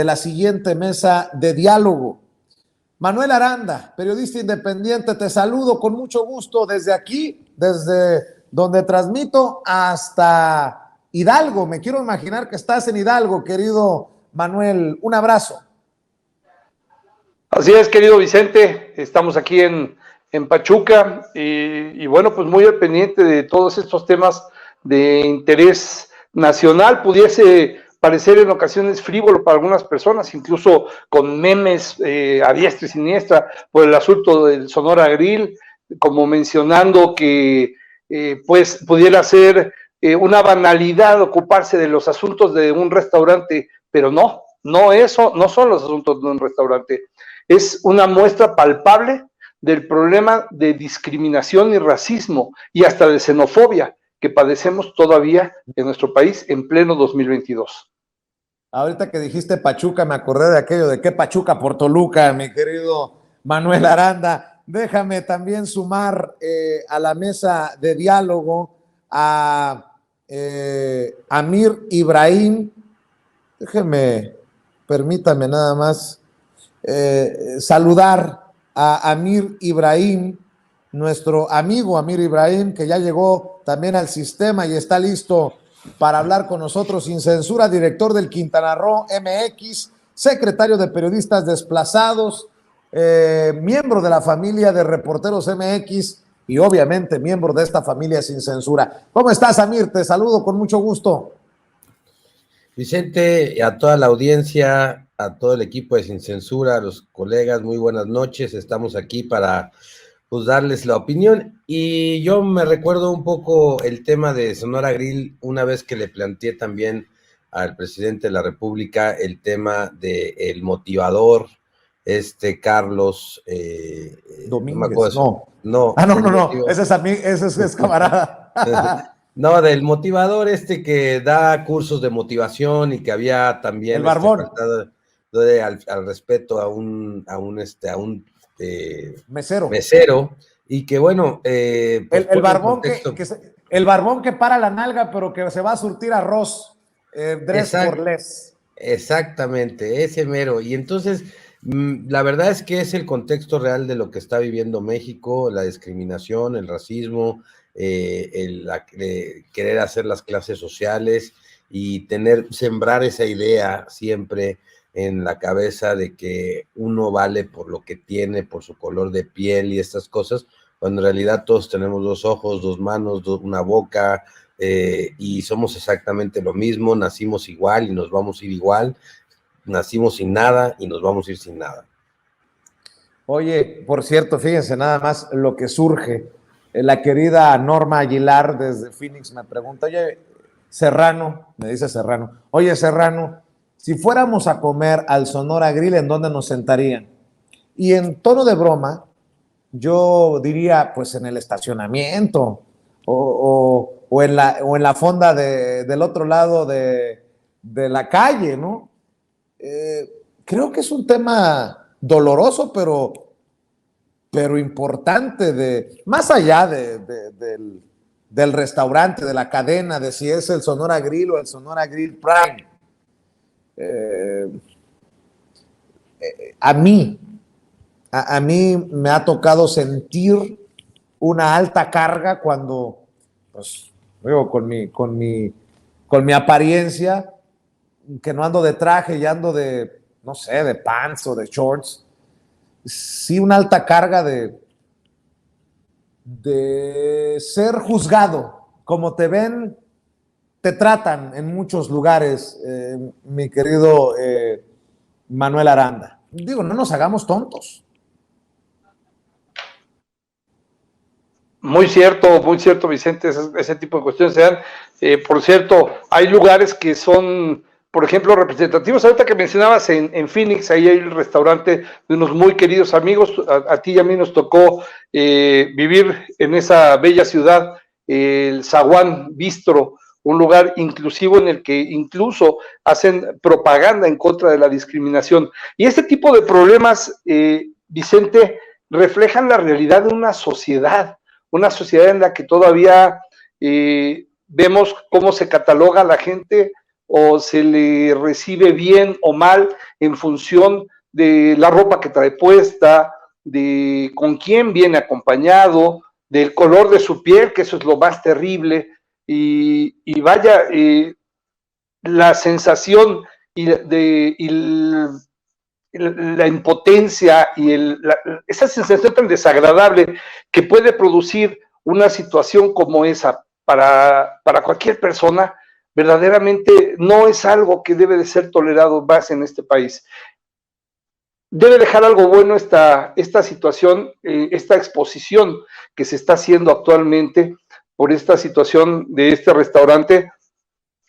ante la siguiente mesa de diálogo. Manuel Aranda, periodista independiente, te saludo con mucho gusto desde aquí, desde donde transmito hasta Hidalgo. Me quiero imaginar que estás en Hidalgo, querido Manuel. Un abrazo. Así es, querido Vicente, estamos aquí en Pachuca y bueno, pues muy al pendiente de todos estos temas de interés nacional. Pudiese parecer en ocasiones frívolo para algunas personas, incluso con memes a diestra y siniestra por el asunto del Sonora Grill, como mencionando que pues pudiera ser una banalidad ocuparse de los asuntos de un restaurante, pero no son los asuntos de un restaurante. Es una muestra palpable del problema de discriminación y racismo y hasta de xenofobia que padecemos todavía en nuestro país en pleno 2022. Ahorita que dijiste Pachuca, me acordé de aquello de que Pachuca por Toluca, mi querido Manuel Aranda. Déjame también sumar a la mesa de diálogo a Amir Ibrahim. Permítame nada más saludar a Amir Ibrahim, nuestro amigo Amir Ibrahim, que ya llegó también al sistema y está listo para hablar con nosotros sin censura, director del Quintana Roo MX, secretario de Periodistas Desplazados, miembro de la familia de Reporteros MX y obviamente miembro de esta familia sin censura. ¿Cómo estás, Amir? Te saludo con mucho gusto. Vicente, a toda la audiencia, a todo el equipo de Sin Censura, a los colegas, muy buenas noches. Estamos aquí para pues darles la opinión, y yo me recuerdo un poco el tema de Sonora Grill una vez que le planteé también al presidente de la República el tema del motivador, Carlos Domínguez, no, ese es camarada. No, del motivador que da cursos de motivación y que había también el barbón al respeto a un mesero, y que bueno, pues el barbón que para la nalga pero que se va a surtir arroz, dress for less. Exactamente, ese mero. Y entonces la verdad es que es el contexto real de lo que está viviendo México, la discriminación, el racismo, querer hacer las clases sociales y sembrar esa idea siempre en la cabeza de que uno vale por lo que tiene, por su color de piel y estas cosas, cuando en realidad todos tenemos dos ojos, dos manos, una boca, y somos exactamente lo mismo, nacimos igual y nos vamos a ir igual, nacimos sin nada y nos vamos a ir sin nada. Oye, por cierto, fíjense nada más lo que surge. La querida Norma Aguilar desde Phoenix me pregunta, oye, Serrano, me dice Serrano, oye, Serrano, si fuéramos a comer al Sonora Grill, ¿en dónde nos sentarían? Y en tono de broma, yo diría, pues en el estacionamiento o en la fonda del otro lado de la calle, ¿no? Creo que es un tema doloroso, pero importante, más allá del restaurante, de la cadena, de si es el Sonora Grill o el Sonora Grill Prime. A mí me ha tocado sentir una alta carga cuando, pues, digo, con mi apariencia, que no ando de traje y ando de, no sé, de pants o de shorts, sí una alta carga de ser juzgado, como te ven, te tratan en muchos lugares, mi querido Manuel Aranda. Digo, no nos hagamos tontos. Muy cierto, Vicente, ese tipo de cuestiones se dan. Por cierto, hay lugares que son, por ejemplo, representativos. Ahorita que mencionabas en Phoenix, ahí hay el restaurante de unos muy queridos amigos. A ti y a mí nos tocó vivir en esa bella ciudad, el Zaguán Bistro, un lugar inclusivo en el que incluso hacen propaganda en contra de la discriminación. Y este tipo de problemas, Vicente, reflejan la realidad de una sociedad en la que todavía vemos cómo se cataloga a la gente o se le recibe bien o mal en función de la ropa que trae puesta, de con quién viene acompañado, del color de su piel, que eso es lo más terrible, y vaya, la sensación y la impotencia y esa sensación tan desagradable que puede producir una situación como esa para cualquier persona, verdaderamente no es algo que debe de ser tolerado más en este país. Debe dejar algo bueno esta situación, esta exposición que se está haciendo actualmente por esta situación de este restaurante,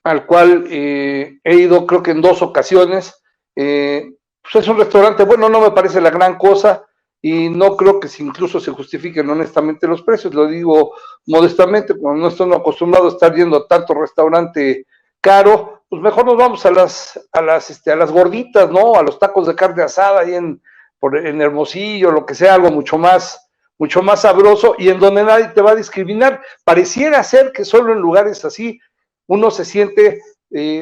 al cual he ido creo que en 2 ocasiones. Pues es un restaurante, bueno, no me parece la gran cosa y no creo que incluso se justifiquen honestamente los precios, lo digo modestamente, como no estoy acostumbrado a estar yendo a tanto restaurante caro, pues mejor nos vamos a las gorditas, ¿no? A los tacos de carne asada ahí en Hermosillo, lo que sea, algo mucho más sabroso y en donde nadie te va a discriminar. Pareciera ser que solo en lugares así uno se siente,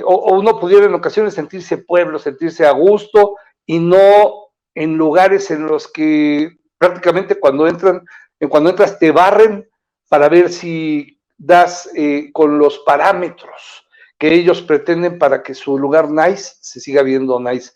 o uno pudiera en ocasiones sentirse pueblo, sentirse a gusto, y no en lugares en los que prácticamente cuando entras te barren para ver si das con los parámetros que ellos pretenden para que su lugar nice se siga viendo nice.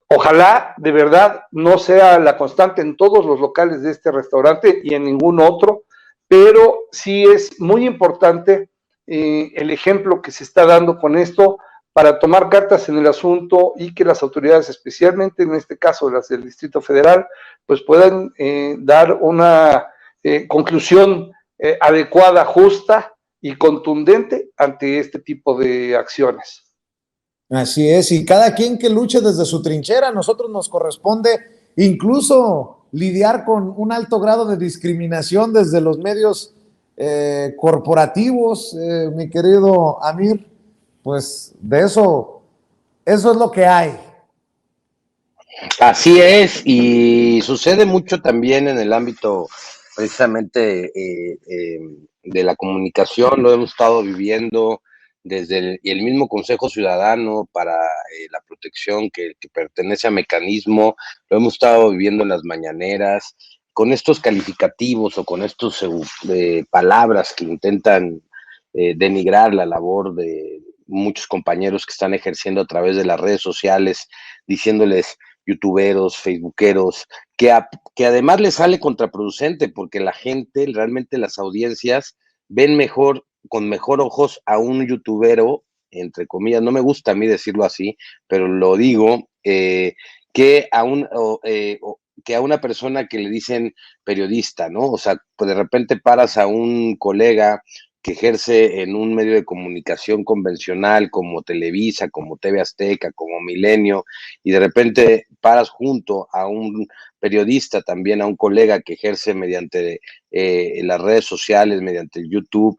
Ojalá de verdad no sea la constante en todos los locales de este restaurante y en ningún otro, pero sí es muy importante el ejemplo que se está dando con esto para tomar cartas en el asunto y que las autoridades, especialmente en este caso las del Distrito Federal, pues puedan dar una conclusión adecuada, justa y contundente ante este tipo de acciones. Así es, y cada quien que luche desde su trinchera, a nosotros nos corresponde incluso lidiar con un alto grado de discriminación desde los medios corporativos, mi querido Amir, pues de eso es lo que hay. Así es, y sucede mucho también en el ámbito precisamente de la comunicación, lo hemos estado viviendo desde el mismo Consejo Ciudadano para la protección que pertenece a Mecanismo, lo hemos estado viviendo en las mañaneras, con estos calificativos o con estos palabras que intentan denigrar la labor de muchos compañeros que están ejerciendo a través de las redes sociales, diciéndoles youtuberos, facebookeros, que además les sale contraproducente porque la gente, realmente las audiencias, ven mejor, con mejor ojos a un youtubero, entre comillas, no me gusta a mí decirlo así, pero lo digo, que que a una persona que le dicen periodista, ¿no? O sea, pues de repente paras a un colega que ejerce en un medio de comunicación convencional como Televisa, como TV Azteca, como Milenio, y de repente paras junto a un periodista, también a un colega que ejerce mediante las redes sociales, mediante el YouTube,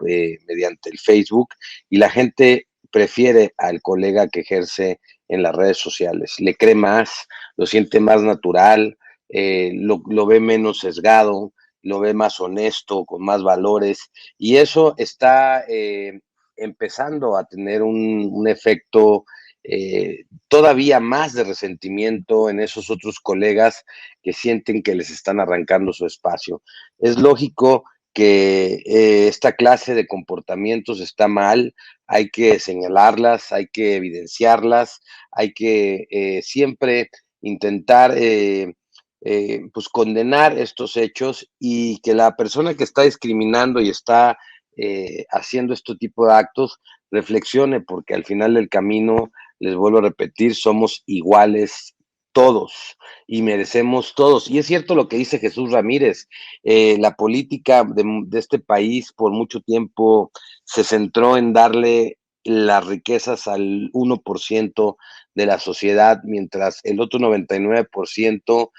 mediante el Facebook, y la gente prefiere al colega que ejerce en las redes sociales, le cree más, lo siente más natural, lo ve menos sesgado, lo ve más honesto, con más valores, y eso está empezando a tener un efecto todavía más de resentimiento en esos otros colegas que sienten que les están arrancando su espacio. Es lógico que esta clase de comportamientos está mal, hay que señalarlas, hay que evidenciarlas, hay que siempre intentar pues condenar estos hechos y que la persona que está discriminando y está haciendo este tipo de actos reflexione, porque al final del camino, les vuelvo a repetir, somos iguales todos y merecemos todos. Y es cierto lo que dice Jesús Ramírez, la política de este país por mucho tiempo se centró en darle las riquezas al 1% de la sociedad, mientras el otro 99%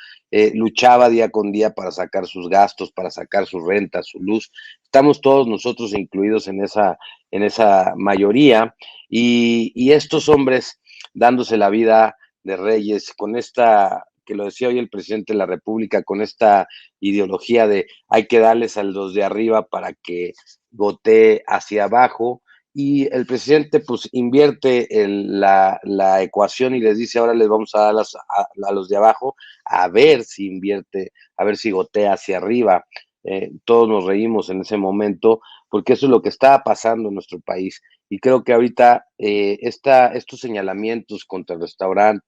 luchaba día con día para sacar sus gastos, para sacar su renta, su luz. Estamos todos nosotros incluidos en esa mayoría, y estos hombres dándose la vida de reyes con esta, que lo decía hoy el presidente de la República, con esta ideología de hay que darles a los de arriba para que gotee hacia abajo, y el presidente pues invierte la ecuación y les dice, ahora les vamos a dar a los de abajo a ver si invierte, a ver si gotea hacia arriba. Todos nos reímos en ese momento porque eso es lo que estaba pasando en nuestro país. Y creo que ahorita estos señalamientos contra el restaurante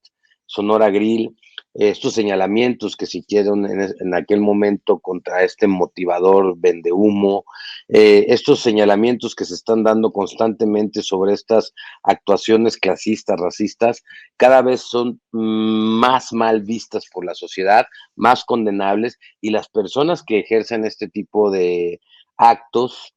Sonora Grill, estos señalamientos que se hicieron en aquel momento contra este motivador vendehumo, estos señalamientos que se están dando constantemente sobre estas actuaciones clasistas, racistas, cada vez son más mal vistas por la sociedad, más condenables, y las personas que ejercen este tipo de actos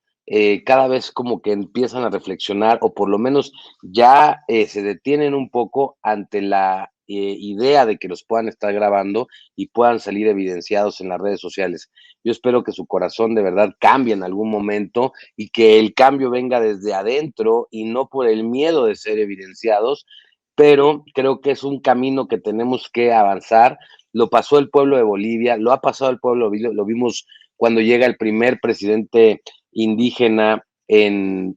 cada vez como que empiezan a reflexionar o por lo menos ya se detienen un poco ante la idea de que los puedan estar grabando y puedan salir evidenciados en las redes sociales. Yo espero que su corazón de verdad cambie en algún momento y que el cambio venga desde adentro y no por el miedo de ser evidenciados, pero creo que es un camino que tenemos que avanzar. Lo pasó el pueblo de Bolivia, lo ha pasado el pueblo de Bolivia, lo vimos cuando llega el primer presidente indígena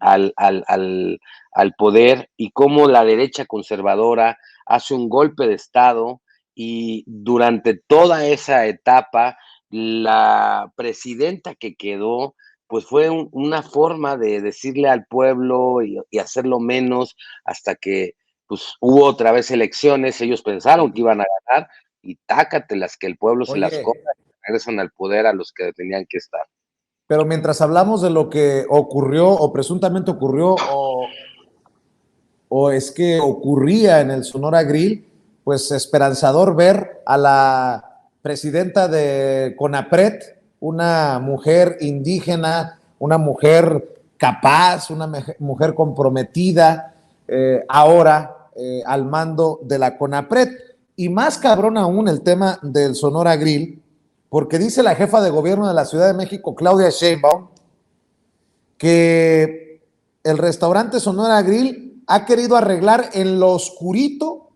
al poder y cómo la derecha conservadora hace un golpe de Estado y durante toda esa etapa la presidenta que quedó pues fue una forma de decirle al pueblo y hacerlo menos hasta que pues hubo otra vez elecciones, ellos pensaron que iban a ganar y tácatelas que el pueblo se las Oye, cobra y regresan al poder a los que tenían que estar. pero mientras hablamos de lo que ocurrió o presuntamente ocurrió o es que ocurría en el Sonora Grill, pues esperanzador ver a la presidenta de CONAPRED, una mujer indígena, una mujer capaz, una mujer comprometida, ahora al mando de la CONAPRED. Y más cabrón aún el tema del Sonora Grill, porque dice la jefa de gobierno de la Ciudad de México, Claudia Sheinbaum, que el restaurante Sonora Grill ha querido arreglar en lo oscurito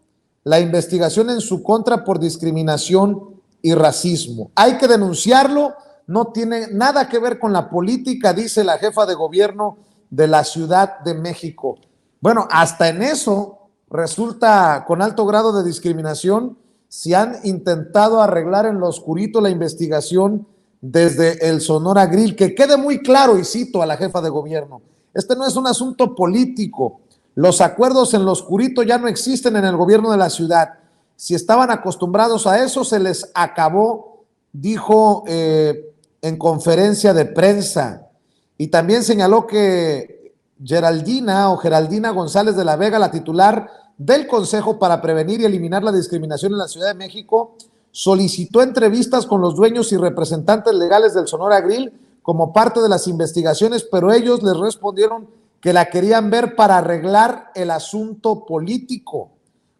la investigación en su contra por discriminación y racismo. Hay que denunciarlo, no tiene nada que ver con la política, dice la jefa de gobierno de la Ciudad de México. Bueno, hasta en eso resulta con alto grado de discriminación si han intentado arreglar en lo oscurito la investigación desde el Sonora Grill. Que quede muy claro, y cito a la jefa de gobierno, este no es un asunto político, los acuerdos en lo oscurito ya no existen en el gobierno de la ciudad, si estaban acostumbrados a eso se les acabó, dijo en conferencia de prensa. Y también señaló que Geraldina González de la Vega, la titular del Consejo para Prevenir y Eliminar la Discriminación en la Ciudad de México, solicitó entrevistas con los dueños y representantes legales del Sonora Grill como parte de las investigaciones, pero ellos les respondieron que la querían ver para arreglar el asunto político.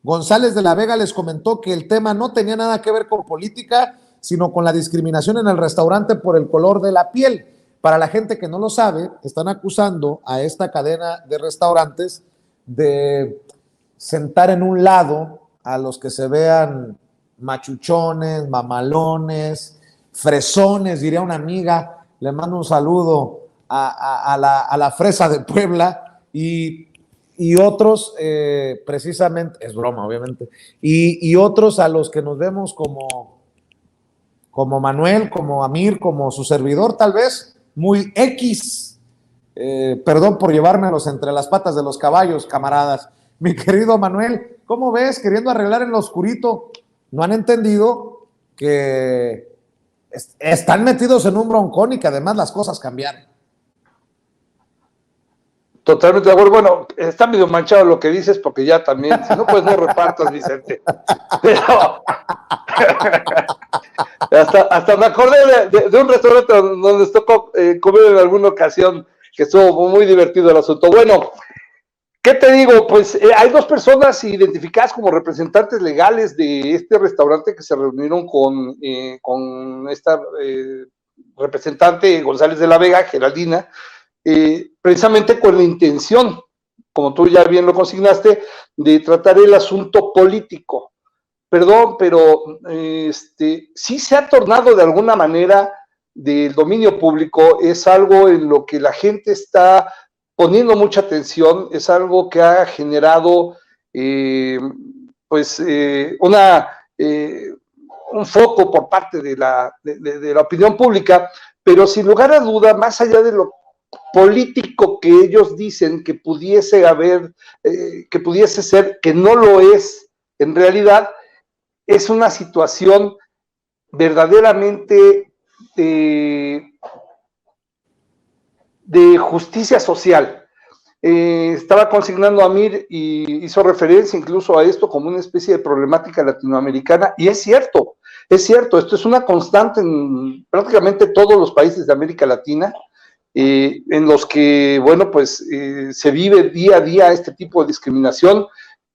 González de la Vega les comentó que el tema no tenía nada que ver con política, sino con la discriminación en el restaurante por el color de la piel. Para la gente que no lo sabe, están acusando a esta cadena de restaurantes de sentar en un lado a los que se vean machuchones, mamalones, fresones, diría una amiga, le mando un saludo a la fresa de Puebla, y otros, precisamente, es broma obviamente, y otros a los que nos vemos como Manuel, como Amir, como su servidor tal vez, muy X, perdón por llevármelos entre las patas de los caballos, camaradas. Mi querido Manuel, ¿cómo ves? Queriendo arreglar en lo oscurito, no han entendido que están metidos en un broncón y que además las cosas cambiaron. Totalmente de acuerdo. Bueno, está medio manchado lo que dices porque ya también, si no, pues no repartas, Vicente. Pero hasta me acordé de un restaurante donde nos tocó comer en alguna ocasión, que estuvo muy divertido el asunto. Bueno, ¿qué te digo? Pues hay dos personas identificadas como representantes legales de este restaurante que se reunieron con esta representante González de la Vega, Geraldina, precisamente con la intención, como tú ya bien lo consignaste, de tratar el asunto político. Perdón, pero sí se ha tornado de alguna manera del dominio público, es algo en lo que la gente está poniendo mucha atención, es algo que ha generado un foco por parte de la opinión pública, pero sin lugar a duda, más allá de lo político que ellos dicen que pudiese haber, que pudiese ser, que no lo es en realidad, es una situación verdaderamente de justicia social. Estaba consignando a Amir y hizo referencia incluso a esto como una especie de problemática latinoamericana, y es cierto, esto es una constante en prácticamente todos los países de América Latina, en los que, bueno, pues se vive día a día este tipo de discriminación,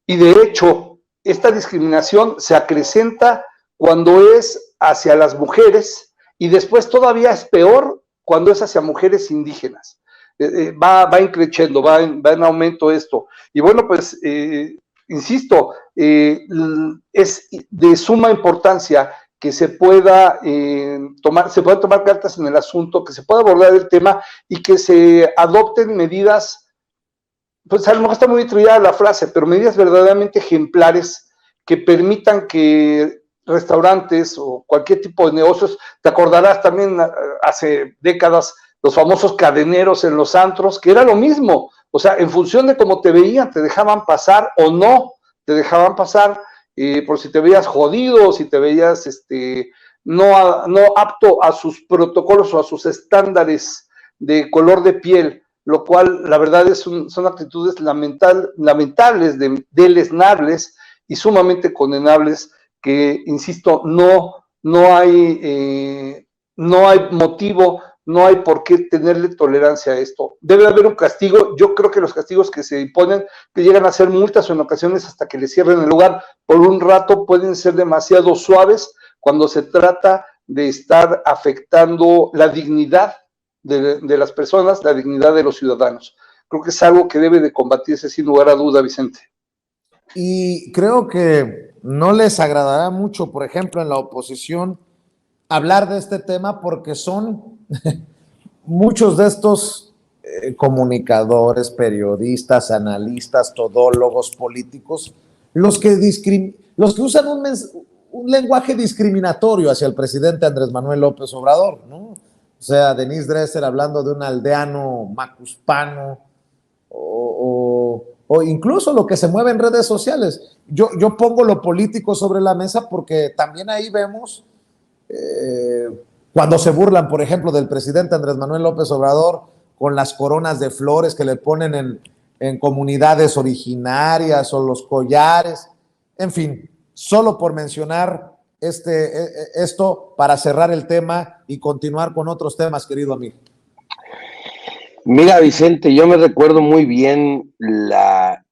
y de hecho, esta discriminación se acrecenta cuando es hacia las mujeres, y después todavía es peor cuando es hacia mujeres indígenas. Va increciendo, va en aumento esto. Y bueno, pues, insisto, es de suma importancia que se puedan tomar cartas en el asunto, que se pueda abordar el tema y que se adopten medidas, pues a lo mejor está muy trillada la frase, pero medidas verdaderamente ejemplares que permitan que restaurantes o cualquier tipo de negocios, te acordarás también hace décadas los famosos cadeneros en los antros, que era lo mismo, o sea, en función de cómo te veían, te dejaban pasar o no te dejaban pasar, por si te veías jodido, si te veías no apto a sus protocolos o a sus estándares de color de piel, lo cual la verdad son actitudes lamentables, deleznables y sumamente condenables, que, insisto, no hay motivo, no hay por qué tenerle tolerancia a esto. Debe haber un castigo. Yo creo que los castigos que se imponen, que llegan a ser multas o en ocasiones hasta que le cierren el lugar por un rato, pueden ser demasiado suaves cuando se trata de estar afectando la dignidad de las personas, la dignidad de los ciudadanos. Creo que es algo que debe de combatirse sin lugar a duda, Vicente. Y creo que no les agradará mucho, por ejemplo, en la oposición, hablar de este tema, porque son muchos de estos comunicadores, periodistas, analistas, todólogos, políticos, los que usan un lenguaje discriminatorio hacia el presidente Andrés Manuel López Obrador, ¿no? O sea, Denise Dresser hablando de un aldeano macuspano, o incluso lo que se mueve en redes sociales. Yo pongo lo político sobre la mesa porque también ahí vemos cuando se burlan, por ejemplo, del presidente Andrés Manuel López Obrador con las coronas de flores que le ponen en comunidades originarias o los collares, en fin, solo por mencionar esto para cerrar el tema y continuar con otros temas, querido amigo. Mira, Vicente, yo me recuerdo muy bien la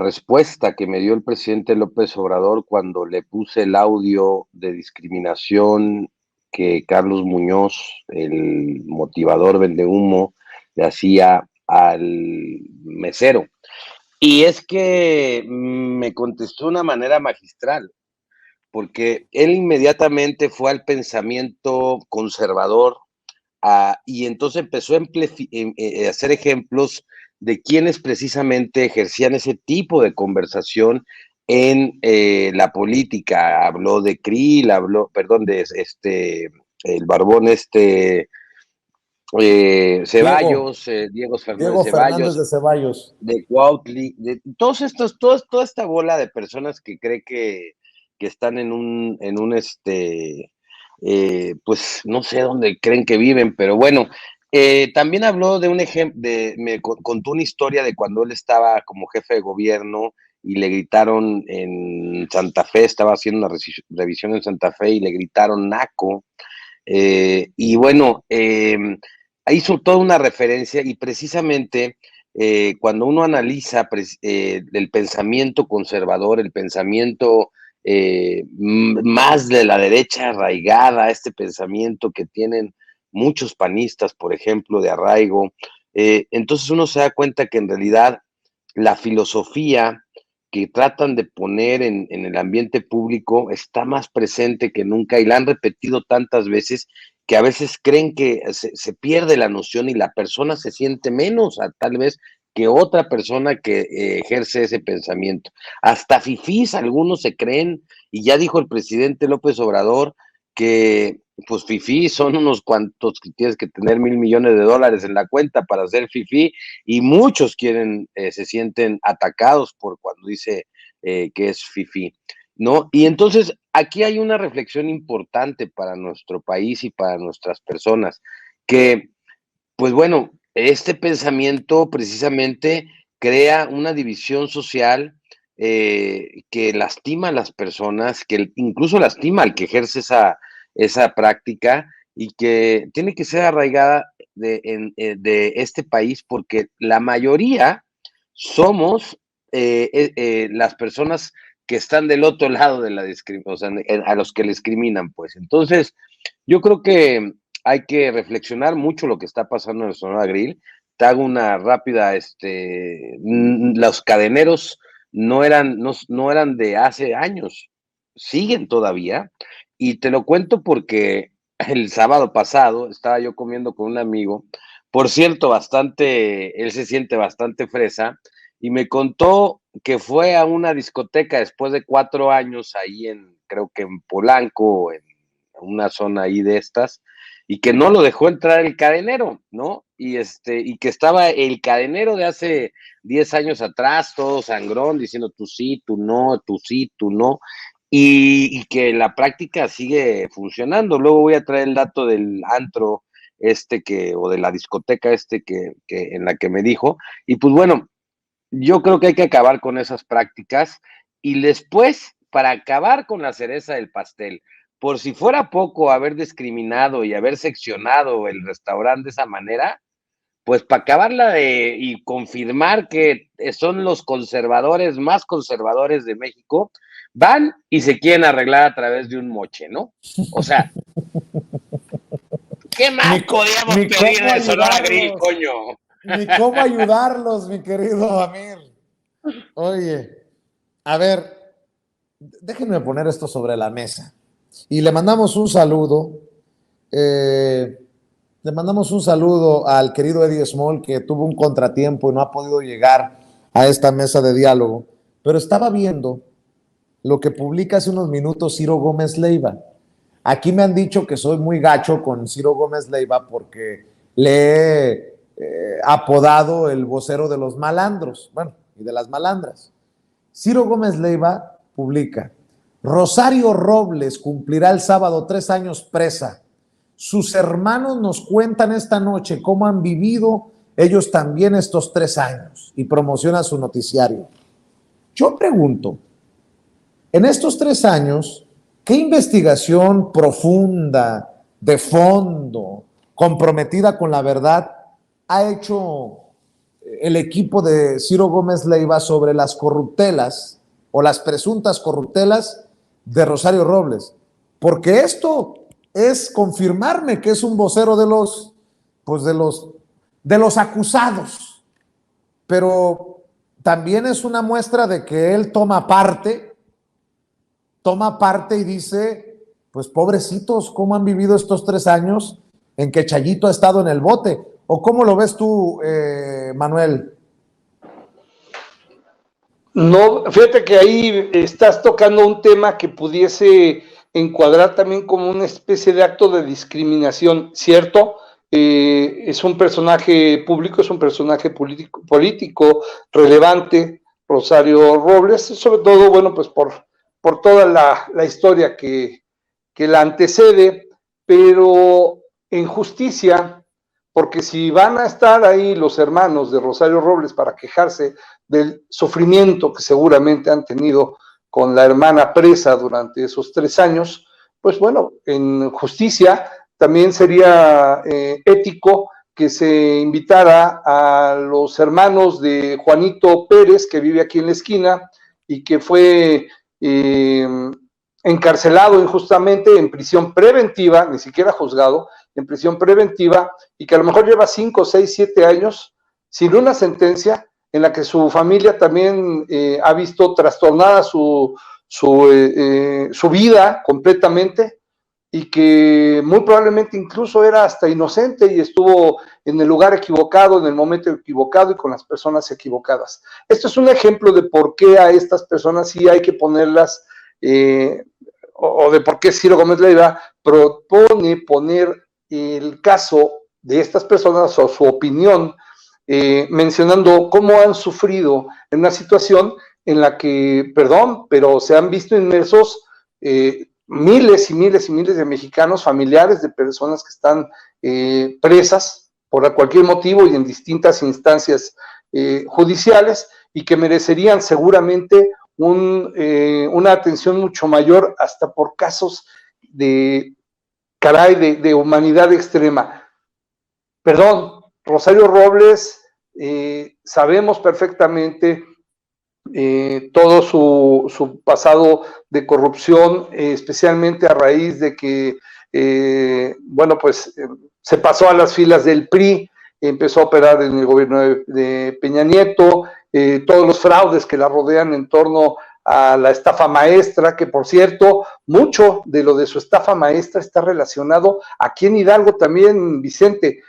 respuesta que me dio el presidente López Obrador cuando le puse el audio de discriminación que Carlos Muñoz, el motivador vendehumo, le hacía al mesero. Y es que me contestó de una manera magistral, porque él inmediatamente fue al pensamiento conservador, y entonces empezó a hacer ejemplos de quienes precisamente ejercían ese tipo de conversación en la política. Habló de Krill, de el barbón Ceballos, Diego Fernández de Ceballos, de Cuautli, de toda esta bola de personas que cree que están en un pues no sé dónde creen que viven, pero bueno, también habló de un ejemplo, me contó una historia de cuando él estaba como jefe de gobierno y le gritaron en Santa Fe, estaba haciendo una revisión en Santa Fe y le gritaron naco, y bueno, hizo toda una referencia y precisamente cuando uno analiza el pensamiento conservador, el pensamiento más de la derecha arraigada, este pensamiento que tienen muchos panistas, por ejemplo, de arraigo, entonces uno se da cuenta que en realidad la filosofía que tratan de poner en el ambiente público está más presente que nunca y la han repetido tantas veces que a veces creen que se pierde la noción y la persona se siente menos, tal vez, que otra persona que ejerce ese pensamiento. Hasta fifís algunos se creen, y ya dijo el presidente López Obrador que pues fifí son unos cuantos que tienes que tener $1,000 millones en la cuenta para ser fifí, y muchos se sienten atacados por cuando dice que es fifí, ¿no? Y entonces aquí hay una reflexión importante para nuestro país y para nuestras personas, que pues bueno, este pensamiento precisamente crea una división social que lastima a las personas, que incluso lastima al que ejerce esa práctica, y que tiene que ser arraigada de este país, porque la mayoría somos las personas que están del otro lado de la discriminación, o sea, a los que le discriminan, pues. Entonces, yo creo que hay que reflexionar mucho lo que está pasando en el Sonora Grill. Te hago una rápida, los cadeneros no eran de hace años, siguen todavía, y te lo cuento porque el sábado pasado estaba yo comiendo con un amigo, por cierto, él se siente bastante fresa, y me contó que fue a una discoteca después de 4 años ahí creo que en Polanco, en una zona ahí de estas, y que no lo dejó entrar el cadenero, ¿no? Y que estaba el cadenero de hace 10 años atrás, todo sangrón, diciendo tú sí, tú no, tú sí, tú no, y que la práctica sigue funcionando. Luego voy a traer el dato del antro o de la discoteca que en la que me dijo, y pues bueno, yo creo que hay que acabar con esas prácticas, y después, para acabar con la cereza del pastel, por si fuera poco haber discriminado y haber seccionado el restaurante de esa manera, pues para acabarla y confirmar que son los conservadores más conservadores de México, van y se quieren arreglar a través de un moche, ¿no? O sea, ¿qué más podíamos pedir de Sonora Grill, coño? Ni cómo ayudarlos, mi querido Amir. Oye, a ver, déjenme poner esto sobre la mesa. Y le mandamos un saludo. Le mandamos un saludo al querido Eddie Small, que tuvo un contratiempo y no ha podido llegar a esta mesa de diálogo. Pero estaba viendo lo que publica hace unos minutos Ciro Gómez Leiva. Aquí me han dicho que soy muy gacho con Ciro Gómez Leiva porque le he apodado el vocero de los malandros, bueno, y de las malandras. Ciro Gómez Leiva publica: Rosario Robles cumplirá el sábado 3 años presa. Sus hermanos nos cuentan esta noche cómo han vivido ellos también estos 3 años, y promociona su noticiario. Yo pregunto, en estos 3 años, ¿qué investigación profunda, de fondo, comprometida con la verdad ha hecho el equipo de Ciro Gómez Leiva sobre las corruptelas o las presuntas corruptelas de Rosario Robles? Porque esto es confirmarme que es un vocero de los acusados, pero también es una muestra de que él toma parte y dice, pues pobrecitos, ¿cómo han vivido estos 3 años en que Chayito ha estado en el bote? ¿O cómo lo ves tú, Manuel? No, fíjate que ahí estás tocando un tema que pudiese encuadrar también como una especie de acto de discriminación, ¿cierto? Es un personaje público, es un personaje político relevante, Rosario Robles, sobre todo, bueno, pues por toda la historia que la antecede, pero en justicia, porque si van a estar ahí los hermanos de Rosario Robles para quejarse del sufrimiento que seguramente han tenido con la hermana presa durante esos 3 años, pues bueno, en justicia también sería ético que se invitara a los hermanos de Juanito Pérez, que vive aquí en la esquina y que fue encarcelado injustamente en prisión preventiva, ni siquiera juzgado, en prisión preventiva, y que a lo mejor lleva 5, 6, 7 años sin una sentencia, en la que su familia también ha visto trastornada su vida completamente, y que muy probablemente incluso era hasta inocente y estuvo en el lugar equivocado, en el momento equivocado y con las personas equivocadas. Esto es un ejemplo de por qué a estas personas sí hay que ponerlas, o de por qué Ciro Gómez Leiva propone poner el caso de estas personas o su opinión, mencionando cómo han sufrido en una situación en la que, perdón, pero se han visto inmersos miles y miles y miles de mexicanos, familiares de personas que están presas por cualquier motivo y en distintas instancias judiciales y que merecerían seguramente una atención mucho mayor hasta por casos de, caray, de humanidad extrema. Perdón, Rosario Robles, sabemos perfectamente todo su pasado de corrupción, especialmente a raíz de que, bueno, pues se pasó a las filas del PRI, empezó a operar en el gobierno de Peña Nieto, todos los fraudes que la rodean en torno a la estafa maestra, que por cierto, mucho de lo de su estafa maestra está relacionado aquí en Hidalgo también, Vicente.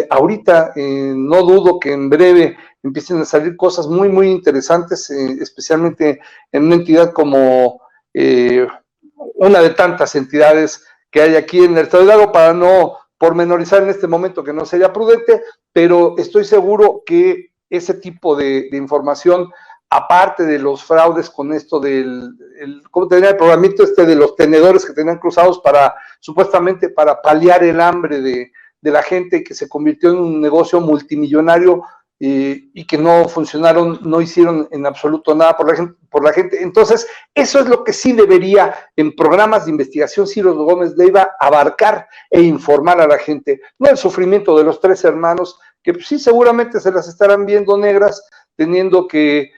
Ahorita no dudo que en breve empiecen a salir cosas muy, muy interesantes, especialmente en una entidad como una de tantas entidades que hay aquí en el estado de Hidalgo, para no pormenorizar en este momento que no sería prudente, pero estoy seguro que ese tipo de información, aparte de los fraudes con esto ¿cómo tenía el programito de los tenedores que tenían cruzados supuestamente para paliar el hambre de la gente, que se convirtió en un negocio multimillonario y que no funcionaron, no hicieron en absoluto nada por la gente. Entonces, eso es lo que sí debería en programas de investigación Ciro Gómez Leiva abarcar e informar a la gente, no el sufrimiento de los 3 hermanos, que pues, sí seguramente se las estarán viendo negras, teniendo que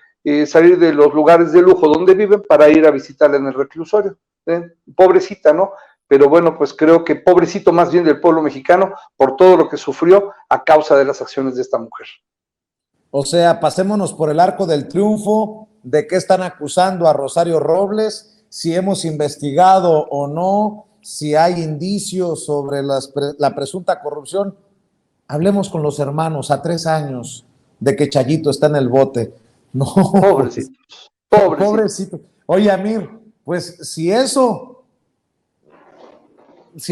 salir de los lugares de lujo donde viven para ir a visitarla en el reclusorio. Pobrecita, ¿no? Pero bueno, pues creo que pobrecito más bien del pueblo mexicano por todo lo que sufrió a causa de las acciones de esta mujer. O sea, pasémonos por el arco del triunfo, de qué están acusando a Rosario Robles, si hemos investigado o no, si hay indicios sobre la presunta corrupción. Hablemos con los hermanos a 3 años de que Chayito está en el bote. No, pobrecito. Pobrecito. Oye, Amir, pues si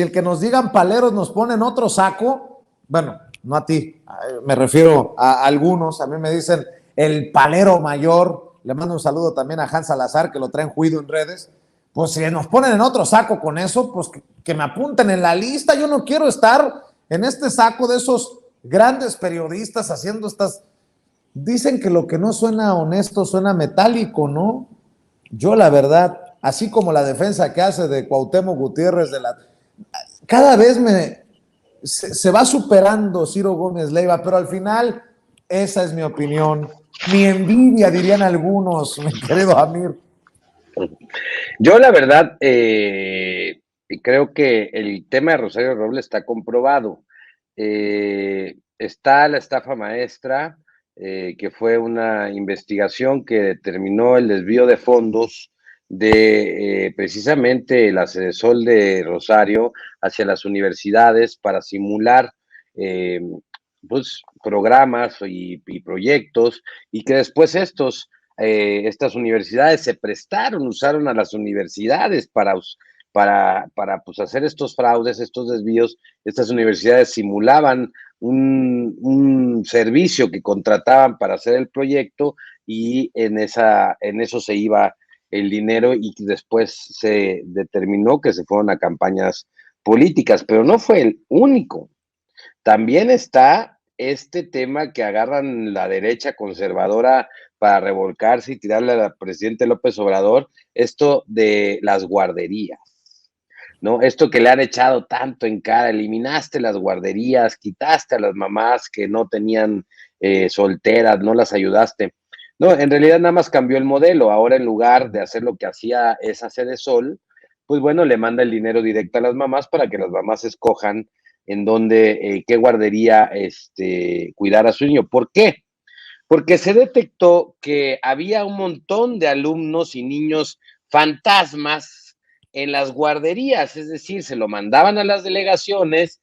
el que nos digan paleros nos ponen otro saco, bueno, no a ti, me refiero a algunos, a mí me dicen el palero mayor, le mando un saludo también a Hans Salazar, que lo traen juido en redes, pues si nos ponen en otro saco con eso, pues que me apunten en la lista, yo no quiero estar en este saco de esos grandes periodistas haciendo dicen que lo que no suena honesto suena metálico, ¿no? Yo la verdad, así como la defensa que hace de Cuauhtémoc Gutiérrez, cada vez se va superando Ciro Gómez Leiva, pero al final, esa es mi opinión. Mi envidia, dirían algunos, mi querido Amir. Yo, la verdad, creo que el tema de Rosario Robles está comprobado. Está la estafa maestra, que fue una investigación que determinó el desvío de fondos de precisamente el Acedesol de Rosario hacia las universidades para simular pues, programas y proyectos, y que después estas universidades se prestaron, usaron a las universidades para pues, hacer estos fraudes, estos desvíos. Estas universidades simulaban un servicio que contrataban para hacer el proyecto, y en eso se iba el dinero, y después se determinó que se fueron a campañas políticas, pero no fue el único. También está este tema que agarran la derecha conservadora para revolcarse y tirarle al presidente López Obrador, esto de las guarderías, ¿no? Esto que le han echado tanto en cara: eliminaste las guarderías, quitaste a las mamás que no tenían solteras, no las ayudaste. No, en realidad nada más cambió el modelo. Ahora, en lugar de hacer lo que hacía esa Sedesol, pues bueno, le manda el dinero directo a las mamás para que las mamás escojan en dónde, qué guardería cuidar a su niño. ¿Por qué? Porque se detectó que había un montón de alumnos y niños fantasmas en las guarderías, es decir, se lo mandaban a las delegaciones,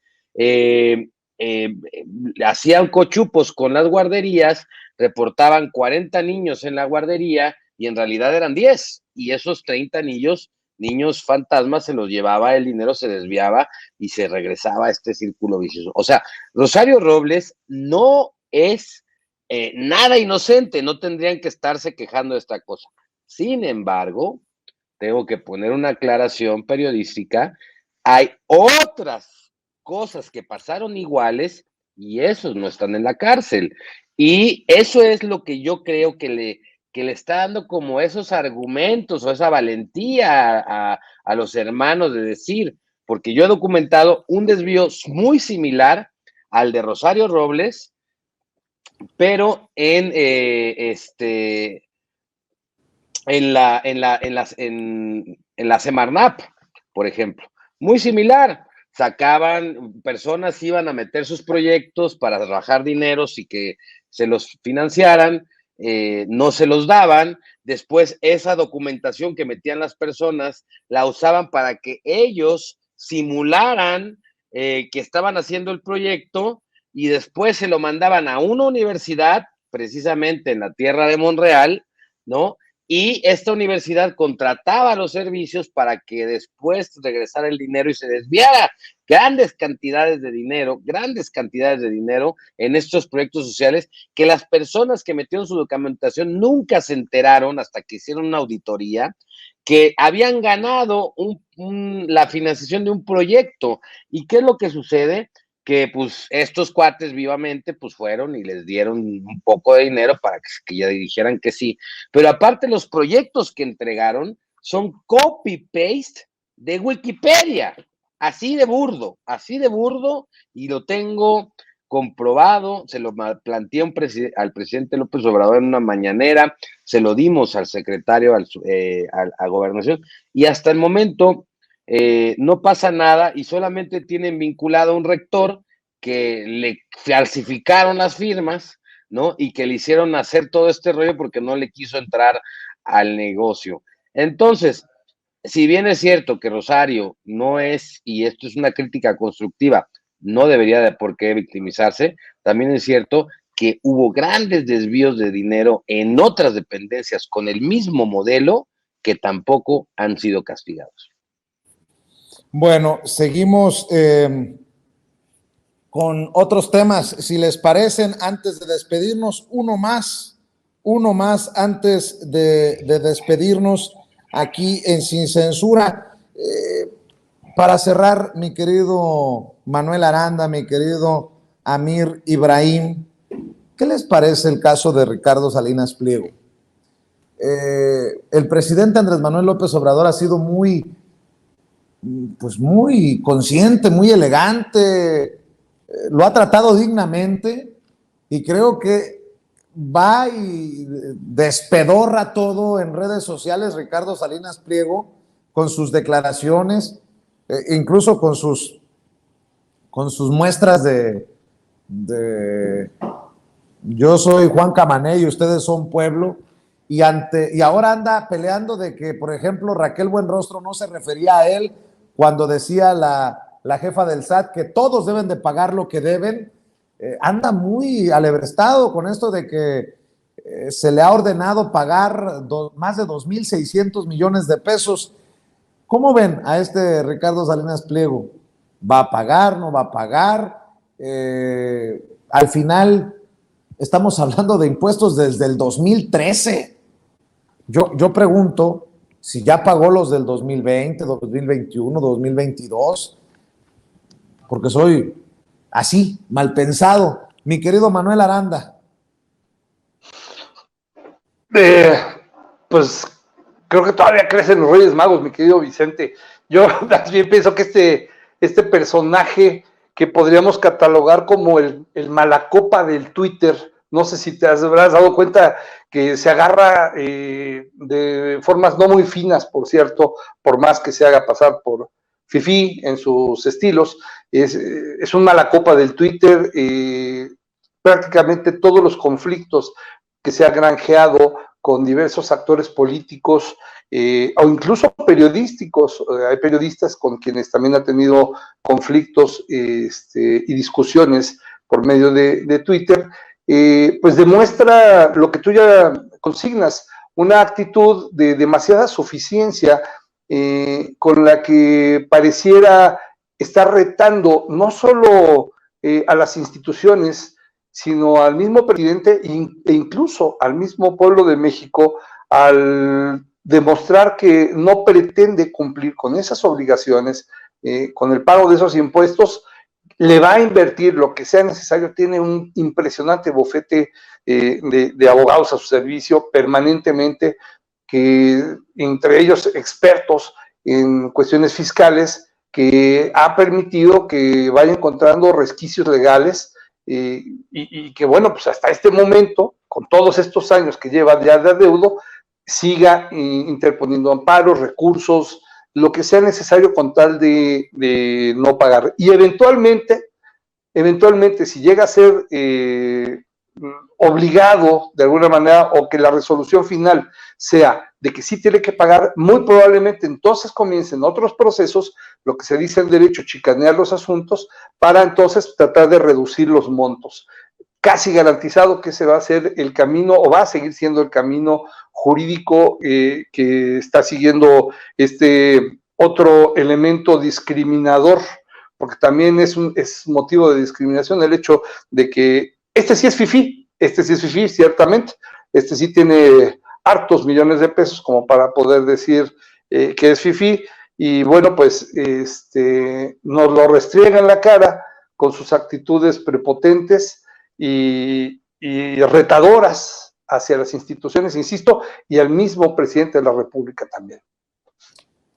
hacían cochupos con las guarderías, reportaban 40 niños en la guardería y en realidad eran 10, y esos 30 niños fantasmas, se los llevaba, el dinero se desviaba y se regresaba a este círculo vicioso. O sea, Rosario Robles no es nada inocente, no tendrían que estarse quejando de esta cosa. Sin embargo, tengo que poner una aclaración periodística, hay otras cosas que pasaron iguales y esos no están en la cárcel. Y eso es lo que yo creo que le está dando como esos argumentos o esa valentía a los hermanos de decir, porque yo he documentado un desvío muy similar al de Rosario Robles, pero en la Semarnap, por ejemplo. Muy similar. Sacaban, personas iban a meter sus proyectos para trabajar dineros y que se los financiaran, no se los daban. Después, esa documentación que metían las personas la usaban para que ellos simularan que estaban haciendo el proyecto y después se lo mandaban a una universidad, precisamente en la tierra de Monreal, ¿no? Y esta universidad contrataba los servicios para que después regresara el dinero y se desviara grandes cantidades de dinero en estos proyectos sociales que las personas que metieron su documentación nunca se enteraron hasta que hicieron una auditoría que habían ganado la financiación de un proyecto. ¿Y qué es lo que sucede? Que pues estos cuates vivamente pues fueron y les dieron un poco de dinero para que ya dijeran que sí, pero aparte los proyectos que entregaron son copy-paste de Wikipedia, así de burdo, y lo tengo comprobado, se lo planteé al presidente López Obrador en una mañanera, se lo dimos al secretario, a Gobernación, y hasta el momento no pasa nada y solamente tienen vinculado a un rector que le falsificaron las firmas, ¿no? Y que le hicieron hacer todo este rollo porque no le quiso entrar al negocio. Entonces, si bien es cierto que Rosario no es, y esto es una crítica constructiva, no debería de por qué victimizarse, también es cierto que hubo grandes desvíos de dinero en otras dependencias con el mismo modelo que tampoco han sido castigados. Bueno, seguimos con otros temas. Si les parecen, antes de despedirnos, uno más antes de despedirnos aquí en Sin Censura. Para cerrar, mi querido Manuel Aranda, mi querido Amir Ibrahim, ¿qué les parece el caso de Ricardo Salinas Pliego? El presidente Andrés Manuel López Obrador ha sido muy consciente, muy elegante, lo ha tratado dignamente y creo que va y despedorra todo en redes sociales Ricardo Salinas Pliego con sus declaraciones, incluso con sus muestras de yo soy Juan Camané y ustedes son pueblo, y ahora anda peleando de que, por ejemplo, Raquel Buenrostro no se refería a él cuando decía la jefa del SAT que todos deben de pagar lo que deben. Anda muy alebrestado con esto de que se le ha ordenado pagar más de 2,600 millones de pesos. ¿Cómo ven a este Ricardo Salinas Pliego? ¿Va a pagar? ¿No va a pagar? Al final estamos hablando de impuestos desde el 2013. Yo pregunto si ya pagó los del 2020, 2021, 2022, porque soy así, mal pensado. Mi querido Manuel Aranda. Pues creo que todavía crecen los Reyes Magos, mi querido Vicente. Yo más bien pienso que este personaje que podríamos catalogar como el malacopa del Twitter, no sé si te habrás dado cuenta que se agarra de formas no muy finas, por cierto, por más que se haga pasar por fifí en sus estilos, es un malacopa del Twitter. Prácticamente todos los conflictos que se ha granjeado con diversos actores políticos o incluso periodísticos. Hay periodistas con quienes también ha tenido conflictos y discusiones por medio de Twitter, pues demuestra lo que tú ya consignas, una actitud de demasiada suficiencia con la que pareciera estar retando no solo a las instituciones, sino al mismo presidente e incluso al mismo pueblo de México, al demostrar que no pretende cumplir con esas obligaciones, con el pago de esos impuestos, le va a invertir lo que sea necesario, tiene un impresionante bufete de abogados a su servicio permanentemente, que entre ellos expertos en cuestiones fiscales, que ha permitido que vaya encontrando resquicios legales y que bueno, pues hasta este momento, con todos estos años que lleva ya de adeudo, siga interponiendo amparos, recursos, lo que sea necesario con tal de no pagar. Y eventualmente, si llega a ser obligado de alguna manera, o que la resolución final sea de que sí tiene que pagar, muy probablemente entonces comiencen otros procesos, lo que se dice en derecho, chicanear los asuntos, para entonces tratar de reducir los montos. Casi garantizado que ese va a ser el camino, o va a seguir siendo el camino jurídico que está siguiendo este otro elemento discriminador, porque también es motivo de discriminación el hecho de que este sí es fifí, ciertamente, este sí tiene hartos millones de pesos como para poder decir que es fifí, y bueno, pues nos lo restriega en la cara con sus actitudes prepotentes y retadoras hacia las instituciones, insisto, y al mismo presidente de la República también.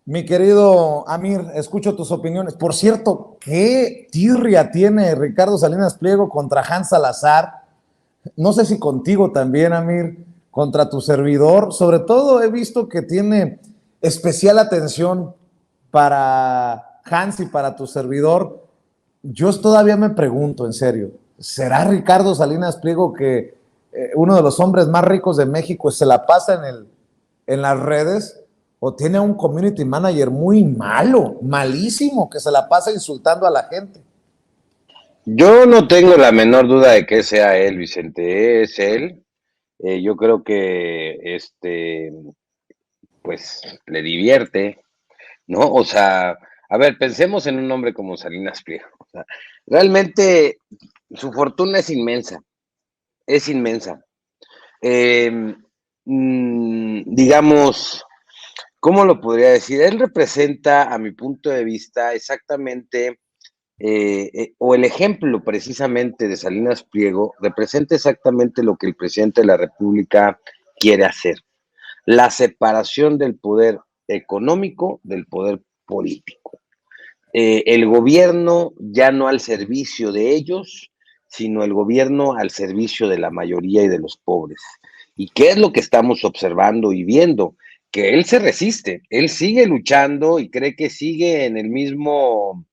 Mi querido Amir, escucho tus opiniones. Por cierto, ¿qué tirria tiene Ricardo Salinas Pliego contra Hans Salazar? No sé si contigo también, Amir, contra tu servidor. Sobre todo he visto que tiene especial atención para Hans y para tu servidor. Yo todavía me pregunto, en serio, ¿será Ricardo Salinas Pliego que uno de los hombres más ricos de México se la pasa en las redes? ¿O tiene un community manager muy malo, malísimo, que se la pasa insultando a la gente? Yo no tengo la menor duda de que sea él, Vicente, es él. Yo creo que pues le divierte, ¿no? O sea, a ver, pensemos en un hombre como Salinas Pliego. O sea, realmente su fortuna es inmensa, es inmensa. Digamos, ¿cómo lo podría decir? Él representa, a mi punto de vista, exactamente, o el ejemplo precisamente de Salinas Pliego, representa exactamente lo que el presidente de la República quiere hacer: la separación del poder económico del poder político. El gobierno ya no al servicio de ellos, sino el gobierno al servicio de la mayoría y de los pobres. ¿Y qué es lo que estamos observando y viendo? Que él se resiste, él sigue luchando y cree que sigue en el mismo,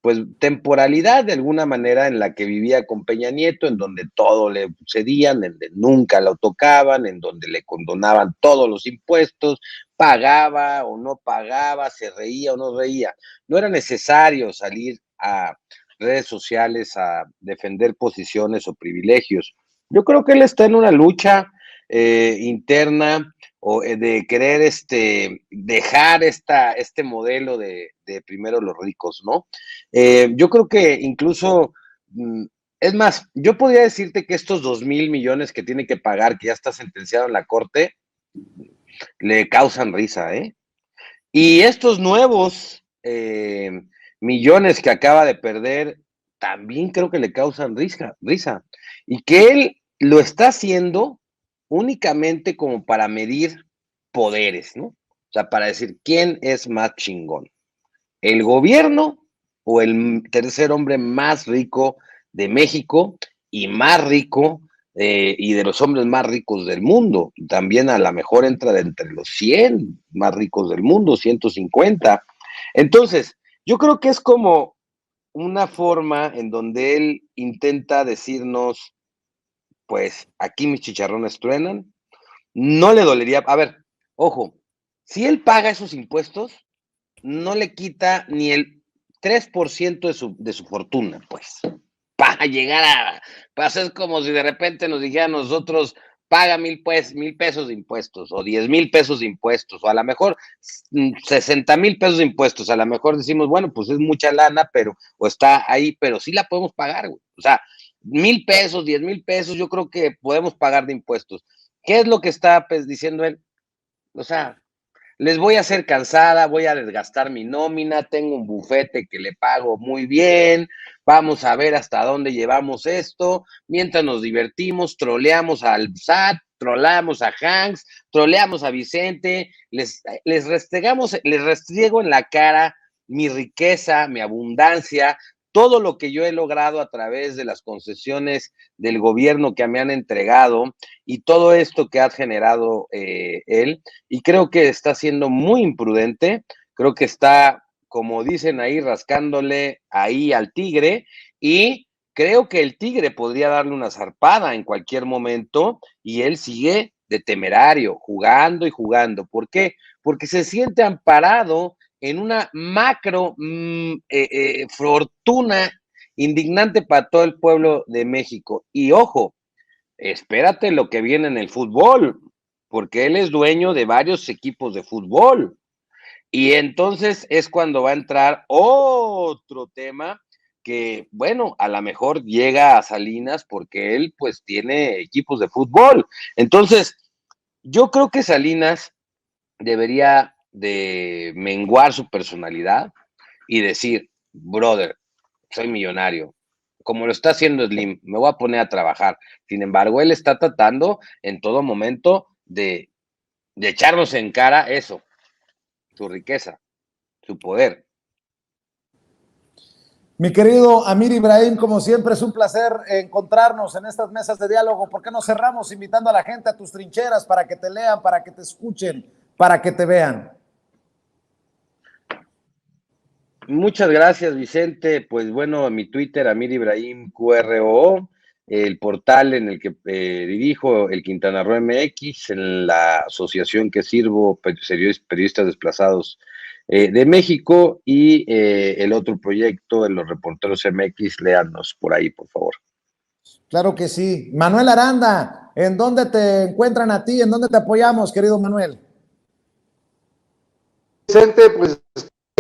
pues, temporalidad de alguna manera en la que vivía con Peña Nieto, en donde todo le cedían, en donde nunca lo tocaban, en donde le condonaban todos los impuestos, pagaba o no pagaba, se reía o no reía. No era necesario salir a redes sociales a defender posiciones o privilegios. Yo creo que él está en una lucha interna, o de querer dejar este modelo de primero los ricos, ¿no? Yo creo que incluso, es más, yo podría decirte que estos 2,000 millones que tiene que pagar, que ya está sentenciado en la corte, le causan risa, ¿eh? Y estos nuevos millones que acaba de perder, también creo que le causan risa. Y que él lo está haciendo únicamente como para medir poderes, ¿no? O sea, para decir quién es más chingón, el gobierno o el tercer hombre más rico de México y más rico y de los hombres más ricos del mundo. También a lo mejor entra de entre los 100 más ricos del mundo, 150. Entonces, yo creo que es como una forma en donde él intenta decirnos, pues aquí mis chicharrones truenan, no le dolería. A ver, ojo, si él paga esos impuestos, no le quita ni el 3% de su fortuna, pues, para llegar a, para hacer como si de repente nos dijera a nosotros, paga 1,000 pesos de impuestos, o 10,000 pesos de impuestos, o a lo mejor 60,000 pesos de impuestos, a lo mejor decimos, bueno, pues es mucha lana, pero, o está ahí, pero sí la podemos pagar, güey. O sea, 1,000 pesos, 10,000 pesos, yo creo que podemos pagar de impuestos. ¿Qué es lo que está pues, diciendo él? O sea, les voy a hacer cansada, voy a desgastar mi nómina, tengo un bufete que le pago muy bien, vamos a ver hasta dónde llevamos esto, mientras nos divertimos, troleamos al SAT, troleamos a Hanks, troleamos a Vicente, les restriego en la cara mi riqueza, mi abundancia, todo lo que yo he logrado a través de las concesiones del gobierno que me han entregado y todo esto que ha generado él. Y creo que está siendo muy imprudente, creo que está, como dicen ahí, rascándole ahí al tigre, y creo que el tigre podría darle una zarpada en cualquier momento, y él sigue de temerario, jugando y jugando. ¿Por qué? Porque se siente amparado en una macro fortuna indignante para todo el pueblo de México. Y ojo, espérate lo que viene en el fútbol, porque él es dueño de varios equipos de fútbol. Y entonces es cuando va a entrar otro tema que, bueno, a lo mejor llega a Salinas porque él pues tiene equipos de fútbol. Entonces, yo creo que Salinas debería de menguar su personalidad y decir, brother, soy millonario, como lo está haciendo Slim, me voy a poner a trabajar. Sin embargo, él está tratando en todo momento de echarnos en cara eso, su riqueza, su poder. Mi querido Amir Ibrahim, como siempre es un placer encontrarnos en estas mesas de diálogo. ¿Por qué no cerramos invitando a la gente a tus trincheras para que te lean, para que te escuchen, para que te vean? Muchas gracias, Vicente. Pues bueno, mi Twitter, Amir Ibrahim QRO, el portal en el que dirijo, el Quintana Roo MX, en la asociación que sirvo, Periodistas Desplazados de México, y el otro proyecto, en los Reporteros MX, léanos por ahí, por favor. Claro que sí. Manuel Aranda, ¿en dónde te encuentran a ti? ¿En dónde te apoyamos, querido Manuel? Vicente, pues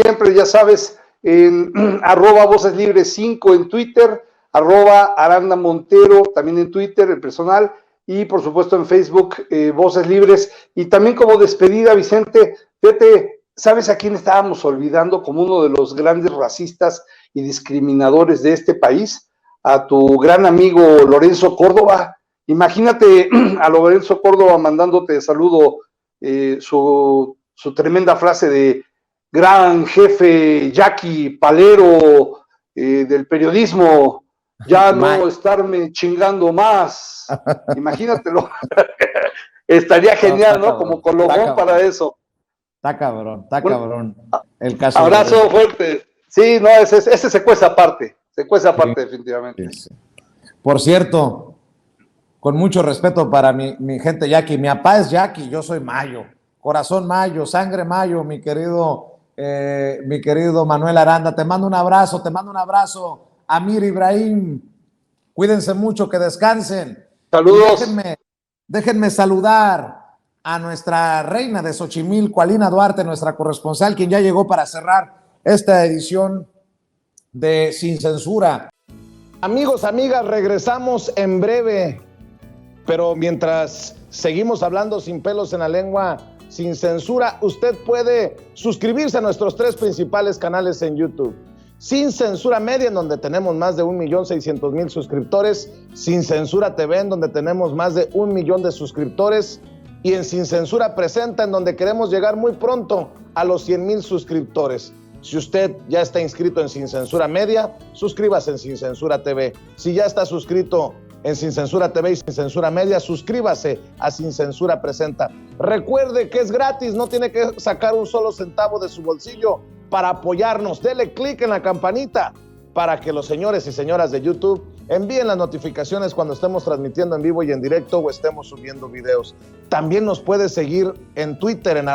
siempre ya sabes, en @voceslibres5 en Twitter, @Aranda Montero también en Twitter, el personal, y por supuesto en Facebook, Voces Libres. Y también como despedida, Vicente, fíjate, ¿sabes a quién estábamos olvidando como uno de los grandes racistas y discriminadores de este país? A tu gran amigo Lorenzo Córdoba. Imagínate a Lorenzo Córdoba mandándote saludo su tremenda frase de gran jefe Jackie Palero del periodismo, ya no estarme chingando más. Imagínatelo. Estaría genial, ¿no? Como colofón para eso. Está cabrón. El caso abrazo fuerte. Sí, no, ese se cuece aparte. Se cuece aparte, sí, definitivamente. Sí. Por cierto, con mucho respeto para mi gente Jackie, mi papá es Jackie, yo soy Mayo. Corazón Mayo, sangre Mayo, mi querido Manuel Aranda. Te mando un abrazo. Amir Ibrahim, cuídense mucho, que descansen. Saludos. Déjenme saludar a nuestra reina de Xochimilco, Alina Duarte, nuestra corresponsal, quien ya llegó para cerrar esta edición de Sin Censura. Amigos, amigas, regresamos en breve, pero mientras seguimos hablando sin pelos en la lengua, sin censura, usted puede suscribirse a nuestros 3 principales canales en YouTube. Sin Censura Media, en donde tenemos más de 1,600,000 suscriptores. Sin Censura TV, en donde tenemos más de 1 millón de suscriptores. Y en Sin Censura Presenta, en donde queremos llegar muy pronto a los 100,000 suscriptores. Si usted ya está inscrito en Sin Censura Media, suscríbase en Sin Censura TV. Si ya está suscrito en Sin Censura TV y Sin Censura Media, suscríbase a Sin Censura Presenta. Recuerde que es gratis, no tiene que sacar un solo centavo de su bolsillo para apoyarnos. Dele clic en la campanita para que los señores y señoras de YouTube Envíen las notificaciones cuando estemos transmitiendo en vivo y en directo o estemos subiendo videos. También nos puedes seguir en Twitter en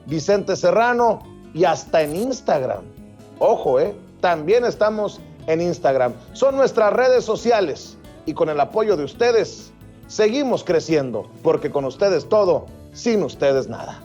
@Vicente Serrano y hasta en Instagram. Ojo, también estamos en Instagram. Son nuestras redes sociales y con el apoyo de ustedes seguimos creciendo, porque con ustedes todo, sin ustedes nada.